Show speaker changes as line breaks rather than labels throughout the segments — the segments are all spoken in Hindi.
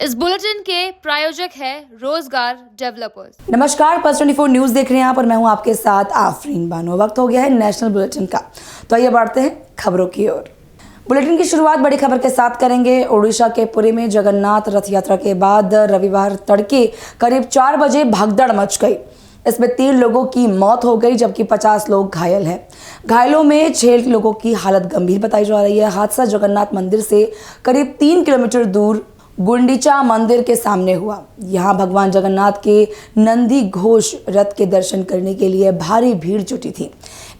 इस बुलेटिन के प्रायोजक है रोजगार डेवलपर्स।
नमस्कार, पल्स 24 न्यूज देख रहे हैं आप और मैं हूं आपके साथ आफरीन बानो। वक्त हो गया है नेशनल बुलेटिन का, तो आइए बढ़ते हैं खबरों की ओर। बुलेटिन की शुरुआत बड़ी खबर के साथ करेंगे। ओडिशा के पुरी में जगन्नाथ रथ यात्रा के बाद रविवार तड़के करीब 4 बजे भगदड़ मच गई। इसमें 3 लोगों की मौत हो गई जबकि 50 लोग घायल हैं। घायलों में 6 लोगों की हालत गंभीर बताई जा रही है। हादसा जगन्नाथ मंदिर से करीब 3 किलोमीटर दूर गुंडीचा मंदिर के सामने हुआ। यहाँ भगवान जगन्नाथ के नंदी घोष रथ के दर्शन करने के लिए भारी भीड़ जुटी थी।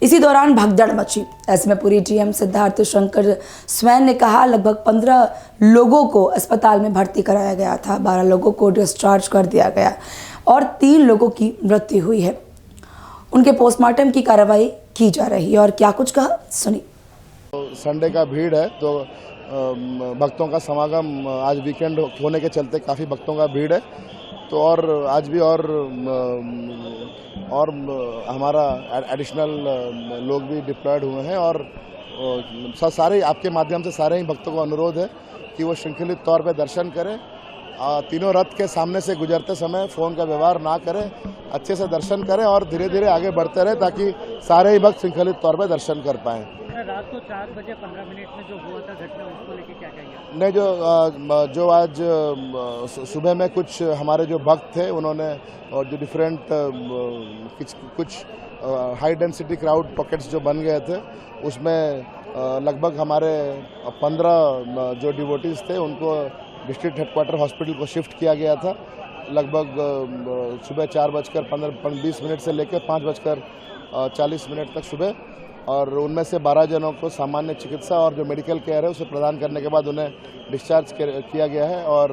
इसी दौरान भगदड़ मची। ऐसे में पुरी जीएम सिद्धार्थ शंकर स्वैन ने कहा लगभग 15 लोगों को अस्पताल में भर्ती कराया गया था, 12 लोगों को डिस्चार्ज कर दिया गया और 3 लोगों की मृत्यु हुई है। उनके पोस्टमार्टम की कार्रवाई की जा रही है। और क्या कुछ कहा सुनिए।
संडे का भीड़ है तो भक्तों का समागम आज वीकेंड होने के चलते काफ़ी भक्तों का भीड़ है। तो और आज भी और हमारा एडिशनल लोग भी डिप्लॉयड हुए हैं और सारे आपके माध्यम से सारे ही भक्तों को अनुरोध है कि वो श्रृंखलित तौर पे दर्शन करें। तीनों रथ के सामने से गुजरते समय फ़ोन का व्यवहार ना करें, अच्छे से दर्शन करें और धीरे धीरे आगे बढ़ते रहें ताकि सारे ही भक्त श्रृंखलित तौर पे दर्शन कर पाएँ।
रात को 4 बजे 15 मिनट में जो हुआ था घटना, उसको लेके क्या कहिए?
नहीं, जो आज सुबह में कुछ हमारे जो भक्त थे उन्होंने और जो डिफरेंट कुछ हाई डेंसिटी क्राउड पॉकेट्स जो बन गए थे उसमें लगभग हमारे 15 जो डिवोटीज थे उनको डिस्ट्रिक्ट हेडक्वार्टर हॉस्पिटल को शिफ्ट किया गया था। लगभग सुबह 4:20 से लेकर 5:40 तक सुबह, और उनमें से 12 जनों को सामान्य चिकित्सा और जो मेडिकल केयर है उसे प्रदान करने के बाद उन्हें डिस्चार्ज किया गया है। और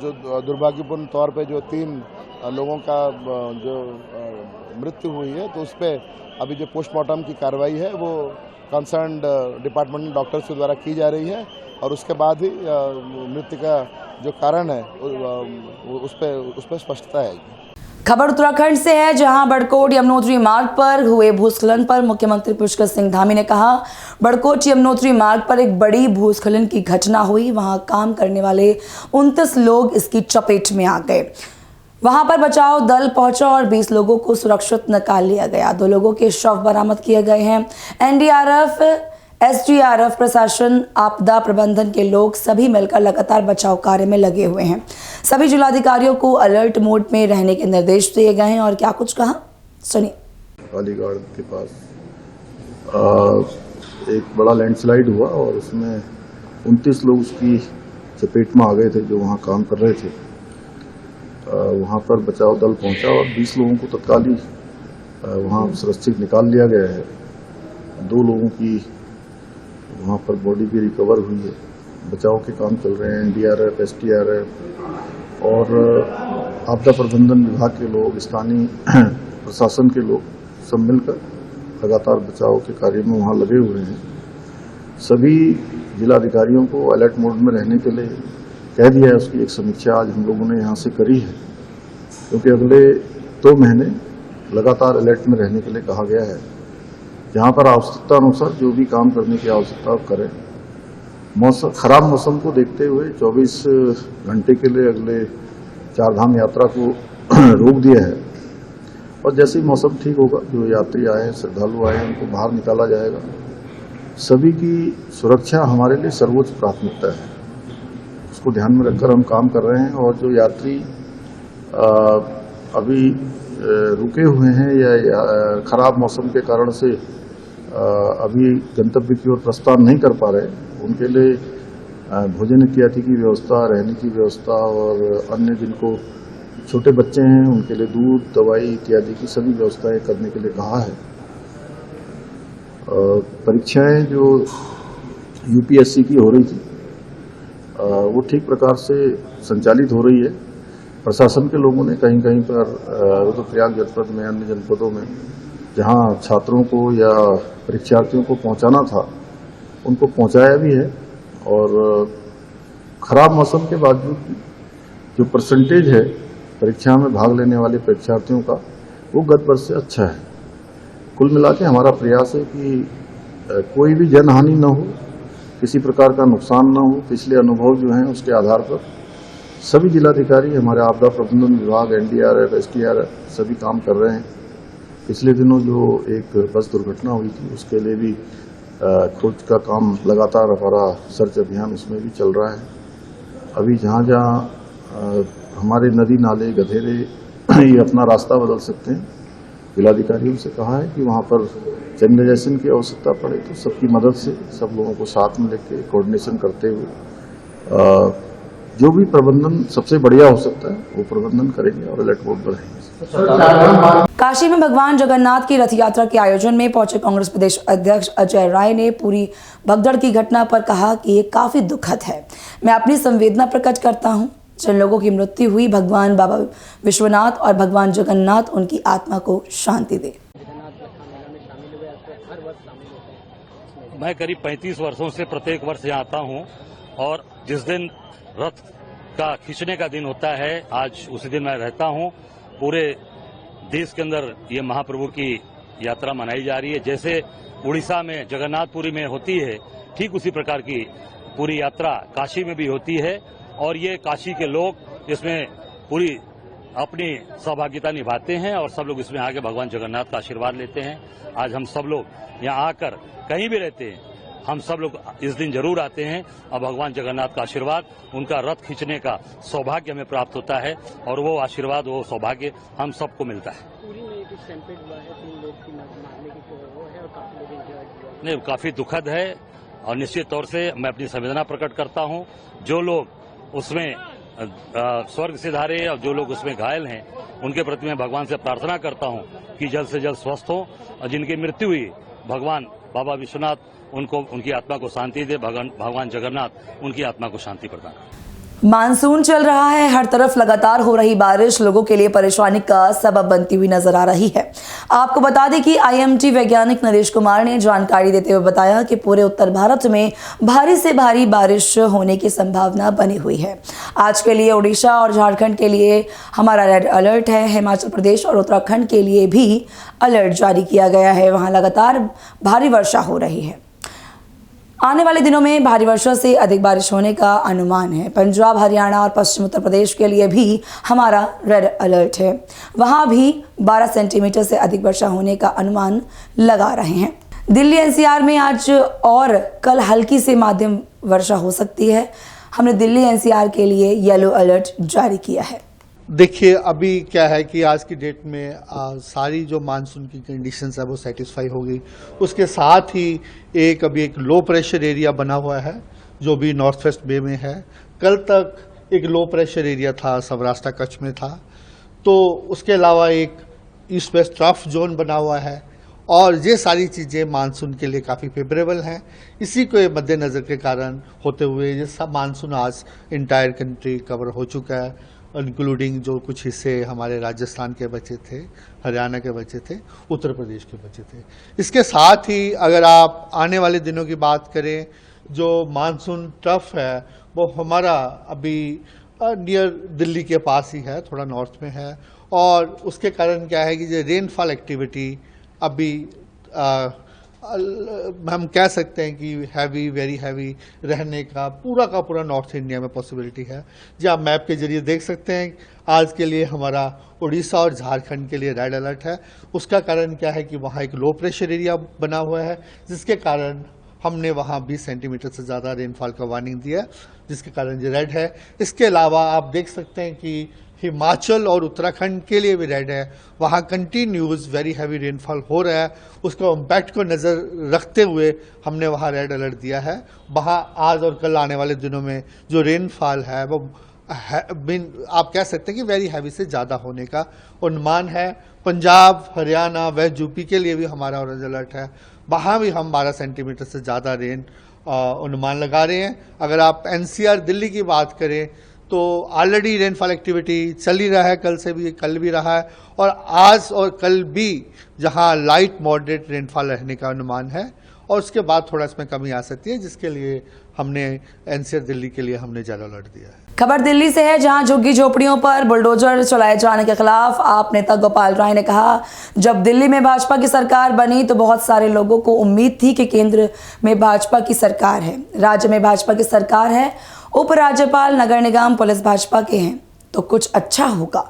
जो दुर्भाग्यपूर्ण तौर पे जो 3 लोगों का जो मृत्यु हुई है तो उस पर अभी जो पोस्टमार्टम की कार्रवाई है वो कंसर्न्ड डिपार्टमेंटल डॉक्टर्स के द्वारा की जा रही है और उसके बाद ही मृत्यु का जो कारण है उस पर स्पष्टता आएगी।
खबर उत्तराखंड से है, जहां बड़कोट यमुनोत्री मार्ग पर हुए भूस्खलन पर मुख्यमंत्री पुष्कर सिंह धामी ने कहा बड़कोट यमुनोत्री मार्ग पर एक बड़ी भूस्खलन की घटना हुई। वहां काम करने वाले 29 लोग इसकी चपेट में आ गए। वहां पर बचाव दल पहुंचा और 20 लोगों को सुरक्षित निकाल लिया गया। 2 लोगों के शव बरामद किए गए हैं। एनडीआरएफ, एसडीआरएफ, प्रशासन, आपदा प्रबंधन के लोग सभी मिलकर लगातार बचाव कार्य में लगे हुए हैं। सभी जिलाधिकारियों को अलर्ट मोड में रहने के निर्देश दिए गए हैं। और क्या कुछ कहा सुनिए।
अलीगढ़ के पास एक बड़ा लैंडस्लाइड हुआ और उसमें 29 लोग उसकी चपेट में आ गए थे जो वहाँ काम कर रहे थे। वहाँ पर बचाव दल पहुँचा और 20 लोगों को तत्काल ही वहाँ सुरक्षित निकाल लिया गया है। 2 लोगों की वहाँ पर बॉडी भी रिकवर हुई है। बचाव के काम चल रहे हैं। एनडीआरएफ, एसडीआरएफ और आपदा प्रबंधन विभाग के लोग, स्थानीय प्रशासन के लोग सब मिलकर लगातार बचाव के कार्य में वहाँ लगे हुए हैं। सभी जिलाधिकारियों को अलर्ट मोड में रहने के लिए कह दिया है। उसकी एक समीक्षा आज हम लोगों ने यहाँ से करी है, क्योंकि अगले 2 महीने लगातार अलर्ट में रहने के लिए कहा गया है। जहाँ पर आवश्यकता अनुसार जो भी काम करने की आवश्यकता करें। खराब मौसम को देखते हुए 24 घंटे के लिए अगले 4 धाम यात्रा को रोक दिया है और जैसे ही मौसम ठीक होगा जो यात्री आए, श्रद्धालु आए, उनको बाहर निकाला जाएगा। सभी की सुरक्षा हमारे लिए सर्वोच्च प्राथमिकता है, उसको ध्यान में रखकर हम काम कर रहे हैं। और जो यात्री अभी रुके हुए हैं या खराब मौसम के कारण से अभी गंतव्य की ओर प्रस्थान नहीं कर पा रहे, उनके लिए भोजन इत्यादि की व्यवस्था, रहने की व्यवस्था और अन्य जिनको छोटे बच्चे हैं उनके लिए दूध, दवाई इत्यादि की सभी व्यवस्थाएं करने के लिए कहा है। परीक्षाएं जो यूपीएससी की हो रही थी वो ठीक प्रकार से संचालित हो रही है। प्रशासन के लोगों ने कहीं कहीं पर रुद्रप्रयाग जनपद में, अन्य जनपदों में जहां छात्रों को या परीक्षार्थियों को पहुंचाना था उनको पहुंचाया भी है। और खराब मौसम के बावजूद जो परसेंटेज है परीक्षा में भाग लेने वाले परीक्षार्थियों का वो गत वर्ष से अच्छा है। कुल मिला के हमारा प्रयास है कि कोई भी जनहानि न हो, किसी प्रकार का नुकसान न हो। पिछले अनुभव जो हैं उसके आधार पर सभी जिलाधिकारी, हमारे आपदा प्रबंधन विभाग, एनडीआरएफ, एसडीआरएफ सभी काम कर रहे हैं। पिछले दिनों जो एक बस दुर्घटना हुई थी उसके लिए भी खोज का काम लगातार हमारा सर्च अभियान उसमें भी चल रहा है। अभी जहाँ जहाँ हमारे नदी नाले गधेरे ये अपना रास्ता बदल सकते हैं, जिलाधिकारियों से कहा है कि वहाँ पर सैनिटाइजेशन की आवश्यकता पड़े तो सबकी मदद से सब लोगों को साथ में लेकर कोऑर्डिनेशन करते हुए जो भी प्रबंधन सबसे बढ़िया हो सकता है वो प्रबंधन करेंगे और अलर्ट मोड पर रहेंगे।
काशी में भगवान जगन्नाथ की रथ यात्रा के आयोजन में पहुंचे कांग्रेस प्रदेश अध्यक्ष अजय राय ने पूरी भगदड़ की घटना पर कहा कि ये काफी दुखद है। मैं अपनी संवेदना प्रकट करता हूं। जिन लोगों की मृत्यु हुई, भगवान बाबा विश्वनाथ और भगवान जगन्नाथ उनकी आत्मा को शांति दे।
मैं करीब 35 वर्षों से प्रत्येक वर्ष यहाँ आता हूँ और जिस दिन रथ का खींचने का दिन होता है आज उसी दिन मैं रहता हूँ। पूरे देश के अंदर ये महाप्रभु की यात्रा मनाई जा रही है। जैसे उड़ीसा में जगन्नाथपुरी में होती है, ठीक उसी प्रकार की पूरी यात्रा काशी में भी होती है और ये काशी के लोग इसमें पूरी अपनी सहभागिता निभाते हैं और सब लोग इसमें आके भगवान जगन्नाथ का आशीर्वाद लेते हैं। आज हम सब लोग यहाँ आकर कहीं भी रहते हैं, हम सब लोग इस दिन जरूर आते हैं और भगवान जगन्नाथ का आशीर्वाद, उनका रथ खींचने का सौभाग्य हमें प्राप्त होता है और वो आशीर्वाद, वो सौभाग्य हम सबको मिलता है।
पूरी में एक स्टैम्पेड हुआ है, 3 लोग की मारने की वो है और काफी लोग इंजर्ड हुए।
नहीं, काफी दुखद है और निश्चित तौर से मैं अपनी संवेदना प्रकट करता हूं। जो लोग उसमें स्वर्ग सिधारे और जो लोग उसमें घायल हैं उनके प्रति मैं भगवान से प्रार्थना करता हूं कि जल्द से जल्द स्वस्थ हो और जिनकी मृत्यु हुई भगवान बाबा विश्वनाथ उनको, उनकी आत्मा को शांति दे, भगवान जगन्नाथ उनकी आत्मा को शांति प्रदान करे।
मानसून चल रहा है, हर तरफ लगातार हो रही बारिश लोगों के लिए परेशानी का सबब बनती हुई नजर आ रही है। आपको बता दें कि आईएमडी वैज्ञानिक नरेश कुमार ने जानकारी देते हुए बताया कि पूरे उत्तर भारत में भारी से भारी बारिश होने की संभावना बनी हुई है। आज के लिए उड़ीसा और झारखंड के लिए हमारा रेड अलर्ट है। हिमाचल प्रदेश और उत्तराखंड के लिए भी अलर्ट जारी किया गया है। वहाँ लगातार भारी वर्षा हो रही है। आने वाले दिनों में भारी वर्षा से अधिक बारिश होने का अनुमान है। पंजाब, हरियाणा और पश्चिम उत्तर प्रदेश के लिए भी हमारा रेड अलर्ट है। वहां भी 12 सेंटीमीटर से अधिक वर्षा होने का अनुमान लगा रहे हैं। दिल्ली एनसीआर में आज और कल हल्की से मध्यम वर्षा हो सकती है। हमने दिल्ली एनसीआर के लिए येलो अलर्ट जारी किया है।
देखिए, अभी क्या है कि आज की डेट में सारी जो मानसून की कंडीशंस है वो सेटिस्फाई हो गई। उसके साथ ही अभी एक लो प्रेशर एरिया बना हुआ है जो भी नॉर्थ वेस्ट बे में है। कल तक एक लो प्रेशर एरिया था, सौराष्ट्र कच्छ में था। तो उसके अलावा एक ईस्ट वेस्ट ट्रफ जोन बना हुआ है और ये सारी चीज़ें मानसून के लिए काफ़ी फेवरेबल हैं। इसी को मद्देनज़र के कारण होते हुए ये सब मानसून आज इंटायर कंट्री कवर हो चुका है, इंक्लूडिंग जो कुछ हिस्से हमारे राजस्थान के बचे थे, हरियाणा के बचे थे, उत्तर प्रदेश के बचे थे। इसके साथ ही अगर आप आने वाले दिनों की बात करें, जो मानसून ट्रफ है वो हमारा अभी नियर दिल्ली के पास ही है, थोड़ा नॉर्थ में है और उसके कारण क्या है कि जो रेनफॉल एक्टिविटी अभी हम कह सकते हैं कि हैवी, वेरी हैवी रहने का पूरा नॉर्थ इंडिया में पॉसिबिलिटी है। जी, आप मैप के जरिए देख सकते हैं आज के लिए हमारा उड़ीसा और झारखंड के लिए रेड अलर्ट है। उसका कारण क्या है कि वहाँ एक लो प्रेशर एरिया बना हुआ है जिसके कारण हमने वहाँ 20 सेंटीमीटर से ज़्यादा रेनफॉल का वार्निंग दिया है, जिसके कारण ये रेड है। इसके अलावा आप देख सकते हैं कि हिमाचल और उत्तराखंड के लिए भी रेड है, वहाँ कंटिन्यूस वेरी हैवी रेनफॉल हो रहा है। उसका इम्पैक्ट को नज़र रखते हुए हमने वहाँ रेड अलर्ट दिया है। वहाँ आज और कल आने वाले दिनों में जो रेनफॉल है वो आप कह सकते हैं कि वेरी हैवी से ज़्यादा होने का अनुमान है। पंजाब, हरियाणा, वेस्ट यूपी के लिए भी हमारा ऑरेंज अलर्ट है, वहाँ भी हम 12 सेंटीमीटर से ज़्यादा रेन अनुमान लगा रहे हैं। अगर आप एनसीआर दिल्ली की बात करें तो ऑलरेडी रेनफॉल एक्टिविटी चल ही रहा है, कल से भी, कल भी रहा है और आज और कल भी जहां लाइट मॉडरेट रेनफॉल रहने का अनुमान है और उसके बाद थोड़ा इसमें कमी आ सकती है, जिसके लिए हमने एनसीआर दिल्ली के लिए हमने येलो अलर्ट दिया है।
खबर दिल्ली से है, जहां झुग्गी झोपड़ियों पर बुलडोजर चलाए जाने के खिलाफ आप नेता गोपाल राय ने कहा, जब दिल्ली में भाजपा की सरकार बनी तो बहुत सारे लोगों को उम्मीद थी कि केंद्र में भाजपा की सरकार है, राज्य में भाजपा की सरकार है, उपराज्यपाल नगर निगम पुलिस भाजपा के हैं तो कुछ अच्छा होगा।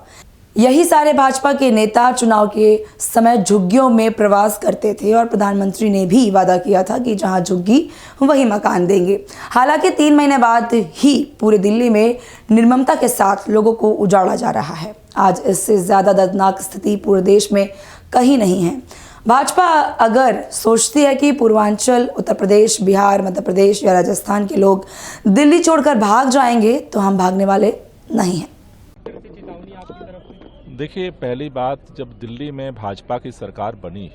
यही सारे भाजपा के नेता चुनाव के समय झुग्गियों में प्रवास करते थे और प्रधानमंत्री ने भी वादा किया था कि जहां झुग्गी वही मकान देंगे। हालांकि 3 महीने बाद ही पूरे दिल्ली में निर्ममता के साथ लोगों को उजाड़ा जा रहा है। आज इससे ज्यादा दर्दनाक स्थिति पूरे देश में कहीं नहीं है। भाजपा अगर सोचती है कि पूर्वांचल, उत्तर प्रदेश, बिहार, मध्य प्रदेश या राजस्थान के लोग दिल्ली छोड़कर भाग जाएंगे तो हम भागने वाले नहीं हैं।
देखिए, पहली बात, जब दिल्ली में भाजपा की सरकार बनी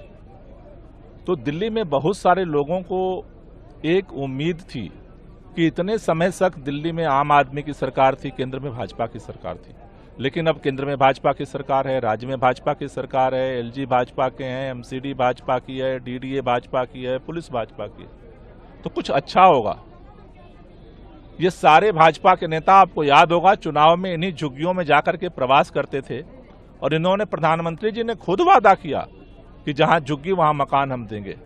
तो दिल्ली में बहुत सारे लोगों को एक उम्मीद थी कि इतने समय तक दिल्ली में आम आदमी की सरकार थी, केंद्र में भाजपा की सरकार थी। लेकिन अब केंद्र में भाजपा की सरकार है, राज्य में भाजपा की सरकार है, एलजी भाजपा के हैं, एमसीडी भाजपा की है, डीडीए भाजपा की है, पुलिस भाजपा की है, तो कुछ अच्छा होगा। ये सारे भाजपा के नेता, आपको याद होगा, चुनाव में इन्हीं झुग्गियों में जाकर के प्रवास करते थे और इन्होंने, प्रधानमंत्री जी ने खुद वादा किया कि जहां झुग्गी वहां मकान हम देंगे।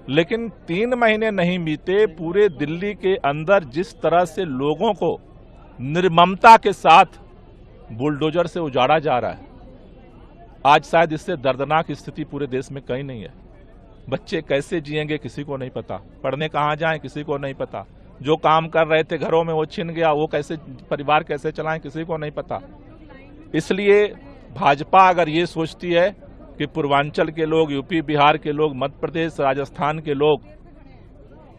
लेकिन 3 महीने नहीं बीते, पूरे दिल्ली के अंदर जिस तरह से लोगों को निर्ममता के साथ बुलडोजर से उजाड़ा जा रहा है, आज शायद इससे दर्दनाक स्थिति पूरे देश में कहीं नहीं है। बच्चे कैसे जिएंगे किसी को नहीं पता, पढ़ने कहाँ जाएं किसी को नहीं पता, जो काम कर रहे थे घरों में वो छिन गया, वो कैसे परिवार कैसे चलाएं किसी को नहीं पता। इसलिए भाजपा अगर ये सोचती है कि पूर्वांचल के लोग, यूपी बिहार के लोग, मध्य प्रदेश राजस्थान के लोग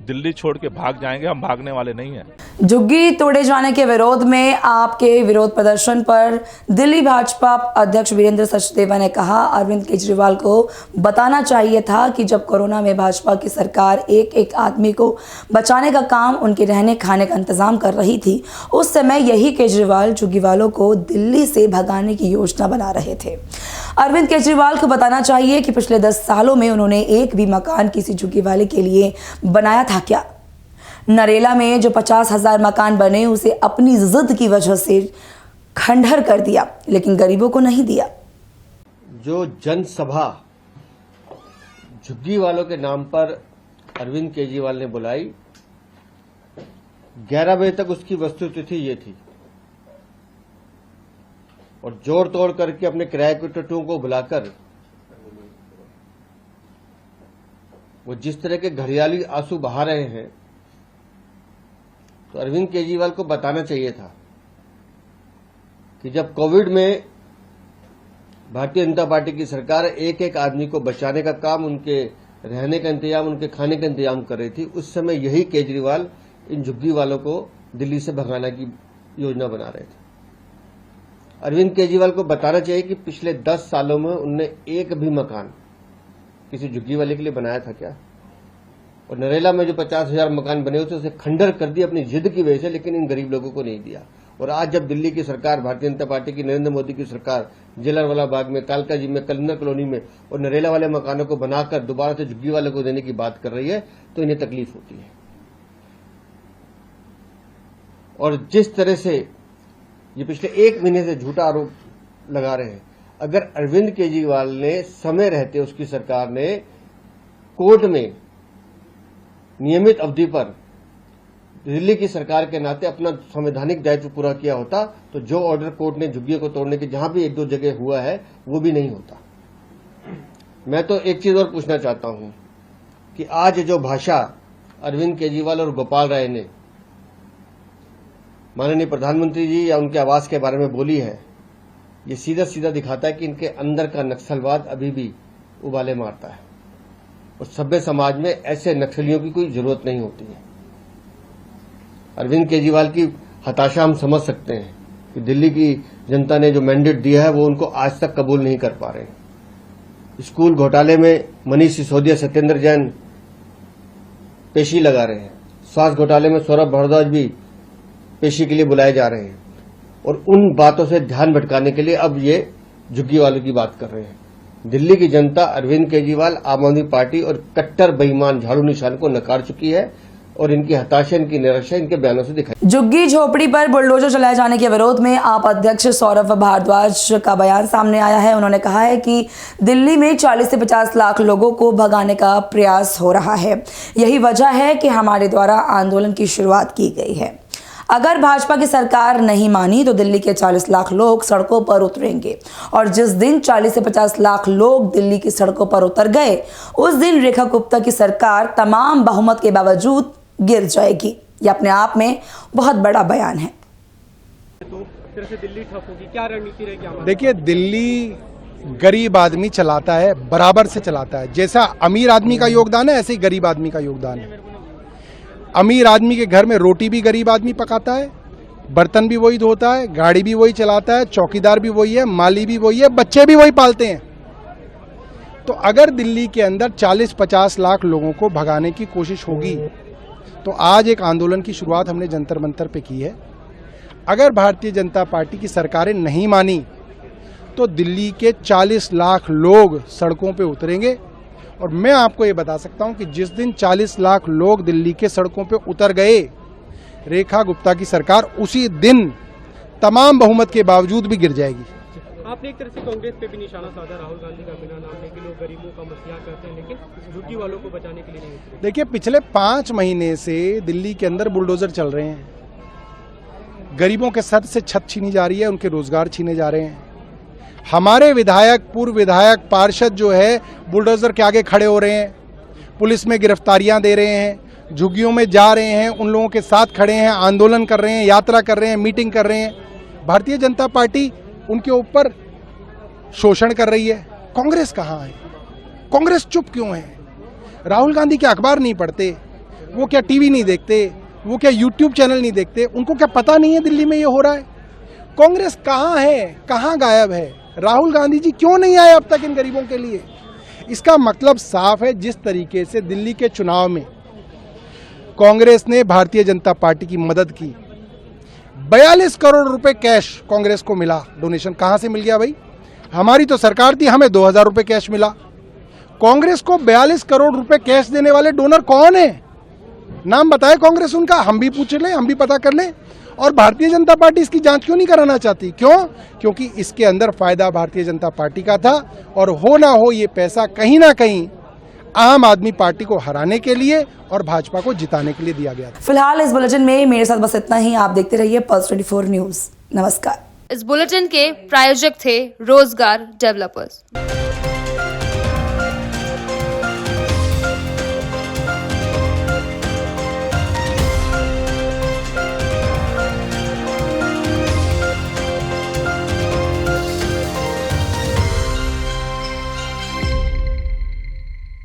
दिल्ली छोड़ के भाग जाएंगे, हम भागने वाले नहीं हैं।
झुग्गी तोड़े जाने के विरोध में आपके विरोध प्रदर्शन पर दिल्ली भाजपा अध्यक्ष वीरेंद्र सचदेवा ने कहा, अरविंद केजरीवाल को बताना चाहिए था कि जब कोरोना में भाजपा की सरकार एक एक आदमी को बचाने का काम, उनके रहने खाने का इंतजाम कर रही थी, उस समय यही केजरीवाल झुग्गी वालों को दिल्ली से भगाने की योजना बना रहे थे। अरविंद केजरीवाल को बताना चाहिए कि पिछले 10 सालों में उन्होंने एक भी मकान किसी झुग्गी वाले के लिए बनाया था क्या? नरेला में जो 50,000 मकान बने उसे अपनी जिद की वजह से खंडहर कर दिया, लेकिन गरीबों को नहीं दिया।
जो जनसभा झुग्गी वालों के नाम पर अरविंद केजरीवाल ने बुलाई, 11 बजे तक उसकी वस्तुस्थिति ये थी और जोड़ तोड़ करके अपने किराए के टट्टुओं को बुलाकर वो जिस तरह के घड़ियाली आंसू बहा रहे हैं, तो अरविंद केजरीवाल को बताना चाहिए था कि जब कोविड में भारतीय जनता पार्टी की सरकार एक एक आदमी को बचाने का काम, उनके रहने का इंतजाम, उनके खाने का इंतजाम कर रही थी, उस समय यही केजरीवाल इन झुग्गी वालों को दिल्ली से भगाने की योजना बना रहे थे। अरविंद केजरीवाल को बताना चाहिए कि पिछले 10 सालों में उनने एक भी मकान किसी झुग्गी वाले के लिए बनाया था क्या? और नरेला में जो 50,000 मकान बने हुए थे उसे खंडर कर दिया अपनी जिद की वजह से, लेकिन इन गरीब लोगों को नहीं दिया। और आज जब दिल्ली की सरकार, भारतीय जनता पार्टी की, नरेंद्र मोदी की सरकार जलियांवाला बाग में, कालका जी में, कलिंगर कॉलोनी में और नरेला वाले मकानों को बनाकर दोबारा से झुग्गी वालों को देने की बात कर रही है, तो इन्हें तकलीफ होती है। और जिस तरह से ये पिछले 1 महीने से झूठा आरोप लगा रहे हैं, अगर अरविंद केजरीवाल ने समय रहते, उसकी सरकार ने कोर्ट में नियमित अवधि पर दिल्ली की सरकार के नाते अपना संवैधानिक दायित्व पूरा किया होता, तो जो ऑर्डर कोर्ट ने झुग्गियों को तोड़ने के जहां भी 1-2 जगह हुआ है वो भी नहीं होता। मैं तो एक चीज और पूछना चाहता हूं कि आज जो भाषा अरविंद केजरीवाल और गोपाल राय ने माननीय प्रधानमंत्री जी या उनके आवास के बारे में बोली है, ये सीधा सीधा दिखाता है कि इनके अंदर का नक्सलवाद अभी भी उबाले मारता है और सभ्य समाज में ऐसे नक्सलियों की कोई जरूरत नहीं होती है। अरविंद केजरीवाल की हताशा हम समझ सकते हैं कि दिल्ली की जनता ने जो मैंडेट दिया है वो उनको आज तक कबूल नहीं कर पा रहे। स्कूल घोटाले में मनीष सिसोदिया, सत्येंद्र जैन पेशी लगा रहे हैं। स्वास्थ्य घोटाले में सौरभ भारद्वाज भी पेशी के लिए बुलाए जा रहे हैं और उन बातों से ध्यान भटकाने के लिए अब ये झुग्गी वालों की बात कर रहे हैं। दिल्ली की जनता अरविंद केजरीवाल, आम आदमी पार्टी और कट्टर बेईमान झाड़ू निशान को नकार चुकी है और इनकी हताशा, इनकी निराशा इनके बयानों से दिखाई।
झुग्गी झोपड़ी पर बुलडोजर चलाए जाने के विरोध में आप अध्यक्ष सौरभ भारद्वाज का बयान सामने आया है। उन्होंने कहा है कि दिल्ली में 40 से 50 लाख लोगों को भगाने का प्रयास हो रहा है। यही वजह है कि हमारे द्वारा आंदोलन की शुरुआत की गई है। अगर भाजपा की सरकार नहीं मानी तो दिल्ली के 40 लाख लोग सड़कों पर उतरेंगे और जिस दिन 40 से 50 लाख लोग दिल्ली की सड़कों पर उतर गए उस दिन रेखा गुप्ता की सरकार तमाम बहुमत के बावजूद गिर जाएगी। यह अपने आप में बहुत बड़ा बयान है।
तो फिर से दिल्ली ठप होगी, क्या रणनीति रहेगी हमारी?
देखिए, दिल्ली गरीब आदमी चलाता है, बराबर से चलाता है। जैसा अमीर आदमी का योगदान है ऐसे ही गरीब आदमी का योगदान है। अमीर आदमी के घर में रोटी भी गरीब आदमी पकाता है, बर्तन भी वही धोता है, गाड़ी भी वही चलाता है, चौकीदार भी वही है, माली भी वही है, बच्चे भी वही पालते हैं। तो अगर दिल्ली के अंदर 40-50 लाख लोगों को भगाने की कोशिश होगी तो आज एक आंदोलन की शुरुआत हमने जंतर मंतर पे की है। अगर भारतीय जनता पार्टी की सरकारें नहीं मानी तो दिल्ली के 40 लाख लोग सड़कों पे उतरेंगे और मैं आपको ये बता सकता हूं कि जिस दिन 40 लाख लोग दिल्ली के सड़कों पे उतर गए, रेखा गुप्ता की सरकार उसी दिन तमाम बहुमत के बावजूद भी गिर जाएगी।
आपने एक तरह से कांग्रेस पे भी निशाना साधा, राहुल गांधी का बिना नाम लेके लोग गरीबों का मसीहा करते हैं लेकिन झुग्गी वालों को बचाने के लिए नहीं उतरे।
देखिए, पिछले 5 महीने से दिल्ली के अंदर बुलडोजर चल रहे हैं, गरीबों के सर से छत छीनी जा रही है, उनके रोजगार छीने जा रहे हैं। हमारे विधायक, पूर्व विधायक, पार्षद जो है बुलडोजर के आगे खड़े हो रहे हैं, पुलिस में गिरफ्तारियां दे रहे हैं, झुग्गियों में जा रहे हैं, उन लोगों के साथ खड़े हैं, आंदोलन कर रहे हैं, यात्रा कर रहे हैं, मीटिंग कर रहे हैं। भारतीय जनता पार्टी उनके ऊपर शोषण कर रही है। कांग्रेस कहाँ है? कांग्रेस चुप क्यों है? राहुल गांधी क्या अखबार नहीं पढ़ते? वो क्या टीवी नहीं देखते? वो क्या यूट्यूब चैनल नहीं देखते? उनको क्या पता नहीं है दिल्ली में ये हो रहा है? कांग्रेस कहाँ है? कहाँ गायब है? राहुल गांधी जी क्यों नहीं आए अब तक इन गरीबों के लिए? इसका मतलब साफ है, जिस तरीके से दिल्ली के चुनाव में कांग्रेस ने भारतीय जनता पार्टी की मदद की, 42 करोड़ रुपए कैश कांग्रेस को मिला। डोनेशन कहां से मिल गया भाई? हमारी तो सरकार थी, हमें 2000 रुपए कैश मिला। कांग्रेस को 42 करोड़ रुपए कैश देने वाले डोनर कौन है? नाम बताए कांग्रेस उनका, हम भी पूछ लें, हम भी पता कर लें। और भारतीय जनता पार्टी इसकी जांच क्यों नहीं कराना चाहती? क्यों? क्योंकि इसके अंदर फायदा भारतीय जनता पार्टी का था और हो ना हो ये पैसा कहीं ना कहीं आम आदमी पार्टी को हराने के लिए और भाजपा को जिताने के लिए दिया गया था।
फिलहाल इस बुलेटिन में मेरे साथ बस इतना ही। आप देखते रहिए पल्स 24 न्यूज। नमस्कार।
इस बुलेटिन के प्रायोजक थे रोजगार डेवलपर्स।